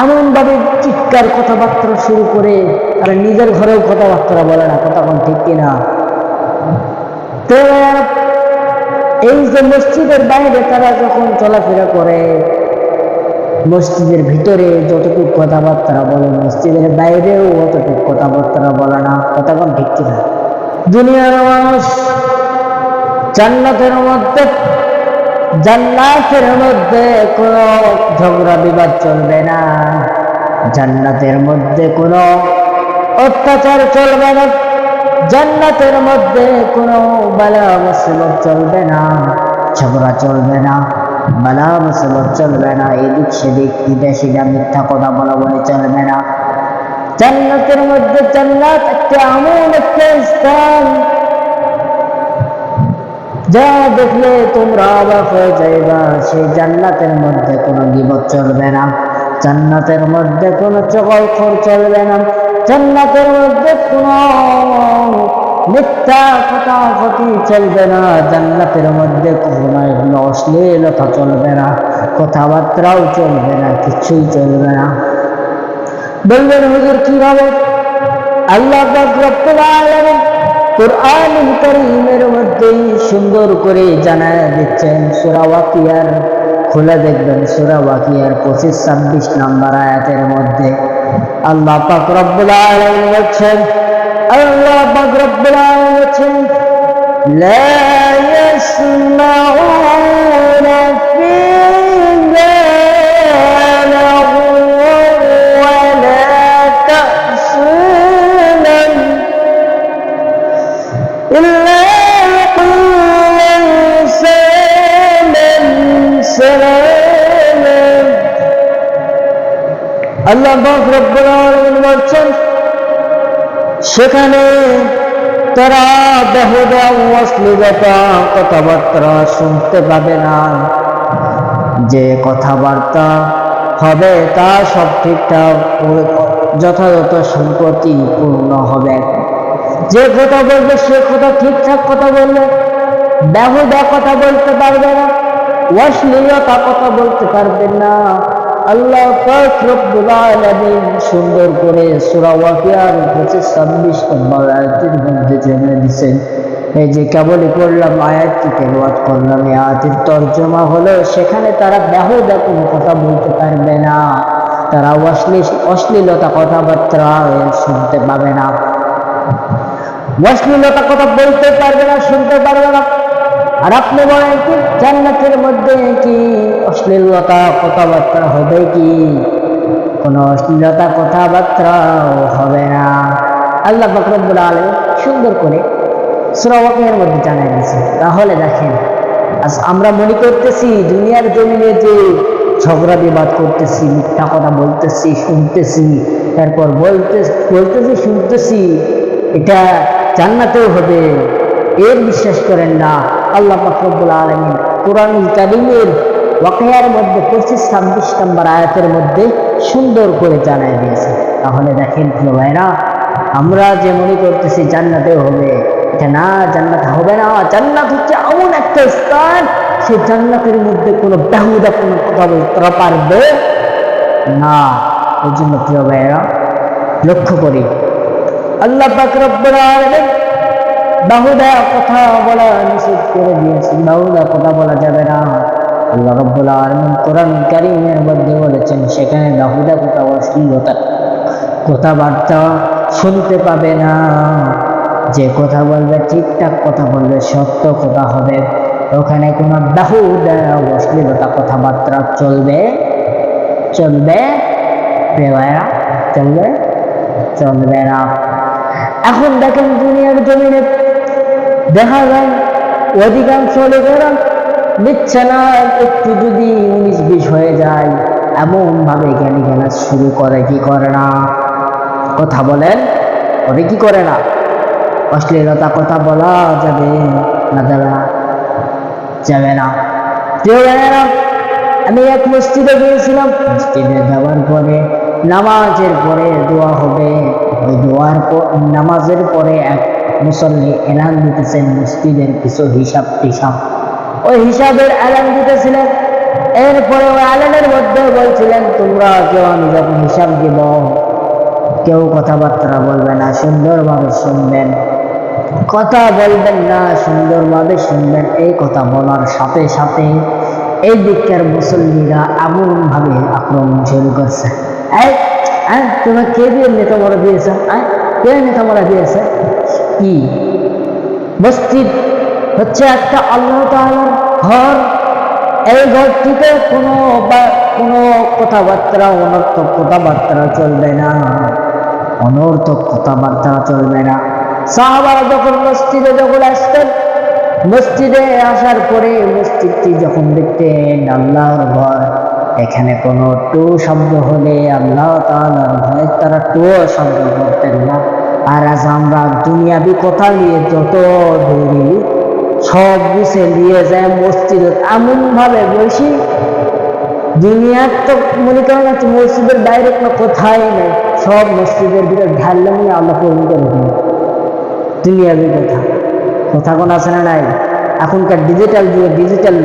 এমন ভাবে চিৎকার কথাবার্তা শুরু করে, তারা নিজের ঘরেও কথাবার্তা বলে না, কথা কোন ঠিক কিনা? তো এই যে মসজিদের বাইরে তারা যখন চলাফেরা করে, মসজিদের ভিতরে যতটুকু কথাবার্তা বলে মসজিদের বাইরেও অতটুকু কথাবার্তা বলে না, কথা কোন ঠিক কিনা? দুনিয়ার মানুষ জান্নাতের মধ্যে কোনো ঝগড়া বিবাদ চলবে না, জান্নাতের মধ্যে কোনো অত্যাচার চলবে না, জান্নাতের মধ্যে কোনো বালা মুসিবত চলবে না, ঝগড়া চলবে না, বালা মুসিবত চলবে না, এদিক সেদিক ইদা সিদা মিথ্যা কথা বলা বলে চলবে না। জান্নাতের মধ্যে, জান্নাত একটা এমন একটা স্থান যা দেখলে তোমরা অবাক হয়ে যাইবা। সেই জান্নাতের মধ্যে কোনো গীবত চলবে না, জান্নাতের মধ্যে কোনো চগলখড় চলবে না, জান্নাতের মধ্যে কোনো মিথ্যা কথাকথি চলবে না, জান্নাতের মধ্যে কোনো অশ্লীলতা চলবে না, কথাবার্তাও চলবে না, কিছুই চলবে না। বলবেন হুজুর কিভাবে? আল্লাহ পাক রব্বুল আলামিন কুরআনুল কারীমের মধ্যে সুন্দর করে জানায় দিচ্ছেন। সূরা ওয়াকিয়ার খুলে দেখবেন, সূরা ওয়াকিয়ার 25-26 নম্বর আয়াতের মধ্যে আল্লাহ পাক রব্বুল আলামিন বলছেন, আল্লাহ পাক রব্বুল আলামিন বলছেন, লা ইয়াসমাউনা ফিহা লাগুওয়ান ওয়ালা তা'সীমান ইল্লা ক্বাওলান সালামান। আল্লাহ পাক রব্বুল আলামিন বলছেন, সেখানে তারা বেহুদা অশ্লীলতা কথাবার্তা শুনতে পাবে না। যে কথাবার্তা হবে তা সব ঠিকঠাক যথাযথ সম্পত্তি পূর্ণ হবে। যে কথা বলবে সে কথা ঠিকঠাক কথা বলবে, বেহুদা কথা বলতে পারবে না, অশ্লীলতা কথা বলতে পারবে না। আল্লাহ পাক রব্বুল আলামিন সুন্দর করে সূরা ওয়াকিয়ার 25-26 নম্বর আয়াতের মধ্যে জানিয়ে দিয়েছেন। এই যে কেবলই করলাম আয়াতটি তেলাওয়াত করলাম, এই আয়াতের তরজমা হলো সেখানে তারা বেহুদা কোনো কথা বলতে পারবে না, তারা অশ্লীলতা কথাবার্তা শুনতে পাবে না, অশ্লীলতা কথা বলতে পারবে না, শুনতে পারবে না। আর আপনি বলেন কি জান্নাতের মধ্যে কি অশ্লীলতা কথাবার্তা হবে? কি কোনো অশ্লীলতা কথাবার্তা হবে না। আল্লাহ পাক রব্বুল আলামিন সুন্দর করে সূরা ওয়াকিয়ার মধ্যে জানাই দিয়েছে। তাহলে দেখেন, আজ আমরা মনে করতেছি দুনিয়ার জমিনে যে ঝগড়া বিবাদ করতেছি, মিথ্যা কথা বলতেছি, শুনতেছি, তারপর বলতেছি শুনতেছি, এটা জান্নাতেও হবে, এর বিশ্বাস করেন না। আল্লাহ পাক রব্বুল আলামিন কুরআনুল কারীমের ওয়াকিয়ার মধ্যে 25-26 নম্বর আয়াতের মধ্যে সুন্দর করে জানাই দিয়েছে। তাহলে দেখেন প্রিয় ভাইরা, আমরা যে মনে করতেছি জান্নাতেও হবে, এটা না, জান্নাত হবে না। জান্নাত হচ্ছে এমন একটা স্থান, সেই জান্নাতের মধ্যে কোনো বেহুদা কোনো কথা বলতে পারবে না। এই জন্য প্রিয় ভাইরা লক্ষ্য করি, আল্লাহ পাক রব্বুল আলামিন বেহুদা কথা বলা নিষেধ করে দিয়েছেন, বেহুদা কথা বলা যাবে না। আল্লাহ রব্বুল আলামিন কোরআন কারীমের মধ্যে বলেছেন, সেখানে বেহুদা কথা, অশ্লীলতা কথাবার্তা শুনতে পাবে না। যে কথা বলবে ঠিকঠাক কথা বলবে, সত্য কথা হবে, ওখানে কোনো বেহুদা অশ্লীলতা কথাবার্তা চলবে চলবে না। এখন দেখেন দুনিয়ার জমিনে দেখা যায় অধিকাংশ লোকেরা নিচ্ছে না, একটু যদি 19-20 হয়ে যায় এমন ভাবে জ্ঞানী জ্ঞানা শুরু করে, কি করে না? কথা বলেন, ওরে কি করে না? অশ্লীলতা কথা বলা যাবে না, যাবে না। আমি এক মসজিদে গিয়েছিলাম, মসজিদে যাওয়ার পরে নামাজের পরে দোয়া হবে, ওই নামাজের পরে এক মুসল্লি এলান দিতেছেন মসজিদের কিছু হিসাব টিসাব, ওই হিসাবের এলান দিতেছিলেন। এরপরে ওই আলেনের মধ্যে বলছিলেন, তোমরা কেউ আমি যখন হিসাব দিব কেউ কথাবার্তা বলবে না, সুন্দরভাবে শুনবেন, কথা বলবেন না, সুন্দরভাবে শুনবেন। এই কথা বলার সাথে সাথে এই দিককার মুসল্লিরা এমন ভাবে আক্রমণ শুরু করছে। তোমার কে দিয়ে নেতা মরা দিয়েছে? কে নেতা মরা দিয়েছে? কি মসজিদ হচ্ছে একটা আল্লাহ তাআলার ঘর। এই ঘরটিতে কোনো কথাবার্তা, অনর্থক কথাবার্তা চলবে না, অনর্থক কথাবার্তা চলবে না। সাহাবারা যখন মসজিদে আসতেন, মসজিদে আসার পরে মসজিদটি যখন দেখতেন আল্লাহর ঘর, এখানে কোনো টু শব্দ হলে আল্লাহ তাআলার ভয়ে তারা টু শব্দ করতেন না। আর আজ আমরা দুনিয়াবি কথা নিয়ে যত ধরি সব কিছু নিয়ে যায় মসজিদে এমন ভাবে বসি, দুনিয়ার তো মনে করেন যাচ্ছে মসজিদের বাইরে কোনো কথাই নেই, সব মসজিদের ভিতরে ঢাললে মনে আল্লাহ পূরণ করে দিন। দুনিয়াবি কথা কোন আছে না নাই? এখনকার ডিজিটাল যুগে ডিজিটাল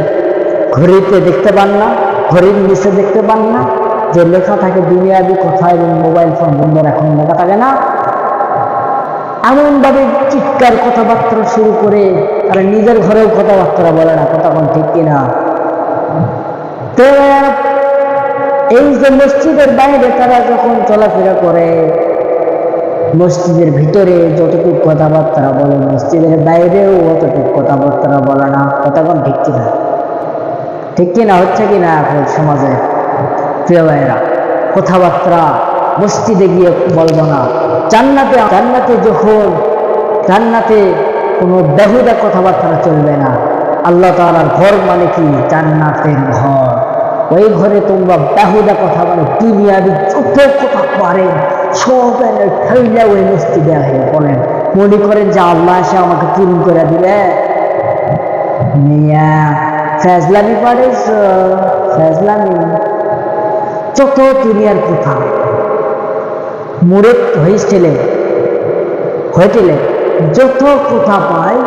ঘড়িতে দেখতে পান না, ঘড়ির নিচে দেখতে পান না যে লেখা থাকে দুনিয়াবি কথা, এবং মোবাইল ফোন বন্ধ এখন লেখা থাকে না। এমন ভাবে চিৎকার কথাবার্তা শুরু করে তারা নিজের ঘরেও কথাবার্তা বলে না, কথা কোন ঠিক কিনা? তো এই যে মসজিদের বাইরে তারা যখন চলাফেরা করে, মসজিদের ভিতরে যতটুকু কথাবার্তা বলে মসজিদের বাইরেও অতটুকু কথাবার্তা বলে না, কথা কোন ঠিক কিনা? ঠিক কিনা? হচ্ছে কিনা এখন সমাজে? প্রিয় ভাইয়েরা, কথাবার্তা মসজিদে গিয়ে বলবো না। জান্নাতে যখন জান্নাতে কোনো বেহুদা কথাবার্তা চলবে না। আল্লাহ তাআলার ঘর মানে কি? জান্নাতের ঘর। ওই ঘরে তোমরা বেহুদা কথা বলে দুনিয়াবি যত কথা পারে সব ঠেলে ওই মসজিদে বলেন, মনে করেন যে আল্লাহ এসে আমাকে পূরণ করে দিবে। মিয়া ফেজলামি পারিস, ফেজলামি যত দুনিয়ার কথা মুড়ে হোটেলে যত কথা পায়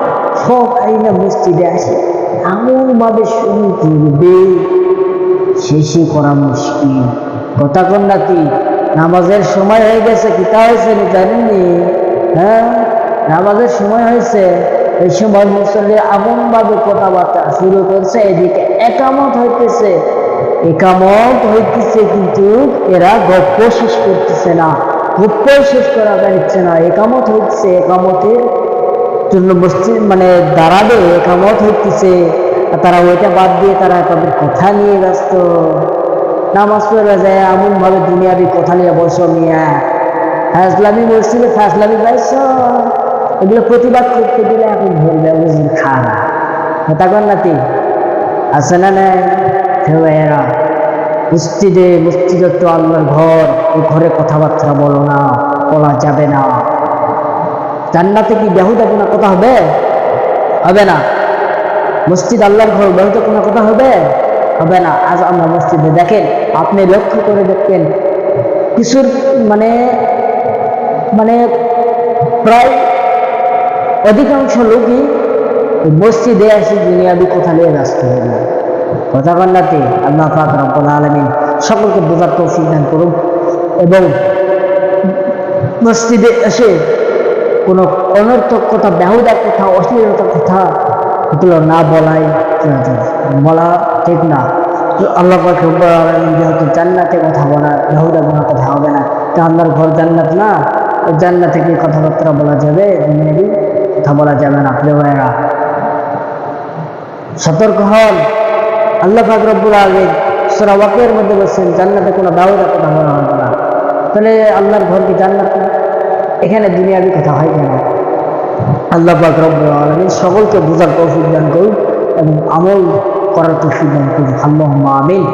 সব আইনা মসজিদে আসে, এমন ভাবে শুরু করবে শেষে করা মুশকিল। কথা কোন নাকি? নামাজের সময় হয়ে গেছে, কিতা হয়েছে জানেননি? নামাজের সময় হয়েছে, এই সময় মুসল্লি এমন ভাবে কথাবার্তা শুরু করছে, এদিকে একামত হইতেছে, কিন্তু এরা গপ্প শেষ করতেছে না, গপ্প শেষ করা যাচ্ছে না। একামত হচ্ছে, একামতের জন্য মসজিদ মানে দাঁড়াবে, একামত হইতেছে, তারা ওইটা বাদ দিয়ে তারা তাদের কথা নিয়ে ব্যস্ত। নামাজ পড়ে যায় এমন ভাবে দুনিয়াবি কথা নিয়ে বসো মিয়া, ফাজলামি মসজিদে ফাজলামি পাইছ, এগুলো প্রতিবাদ করতে দিলে এখন ধরবে খারাপ। কথা কন নাতি আছে না নাই? ভাইয়েরা, মসজিদ তো আল্লাহর ঘর, এই ঘরে কথাবার্তা বলো না, বলা যাবে না। জান্নাতে কি বেহুদা কোনো কথা হবে? হবে না। মসজিদ আল্লাহর ঘর, বেহুদা কোনো কথা হবে? হবে না। আজ আমরা মসজিদে দেখেন, আপনি লক্ষ্য করে দেখবেন কিছুর মানে প্রায় অধিকাংশ লোকই মসজিদে আসি দুনিয়াবি কথা নিয়ে ব্যস্ত হয়ে যায়। কথা বলতে আল্লাহ পাক রব্বুল আলামিন সকলকে বোঝার তৌফিক দান করুন, এবং মসজিদে এসে কোনো অনর্থক কথা, বেহুদা কথা, অশ্লীলতার কথা এগুলো না বলা ঠিক না। আল্লাহ পাক রব্বুল আলামিন যেহেতু জান্নাতে কথা বলা, বেহুদা কোনো কথা হবে না, তা আল্লাহর ঘর জান্নাত না, জান্নাতে কি কথাবার্তা বলা যাবে? দুনিয়াবি কথা বলা যাবে না। প্রিয় ভাইয়েরা, সতর্ক হন। আল্লাহ পাক রব্বুল আলামিন সূরা ওয়াকিয়ার মধ্যে বলছেন জান্নাতে কোনো বেহুদা কথা বলা হবে না। তাহলে আল্লাহর ঘর কি জান্নাত না? এখানে দুনিয়াবি কথা হয় কেন? আল্লাহ পাক রব্বুল আলামিন সকলকে বোঝার তৌফিক দান করুন এবং আমল করার তৌফিক দান করুন। আল্লাহুম্মা আমিন।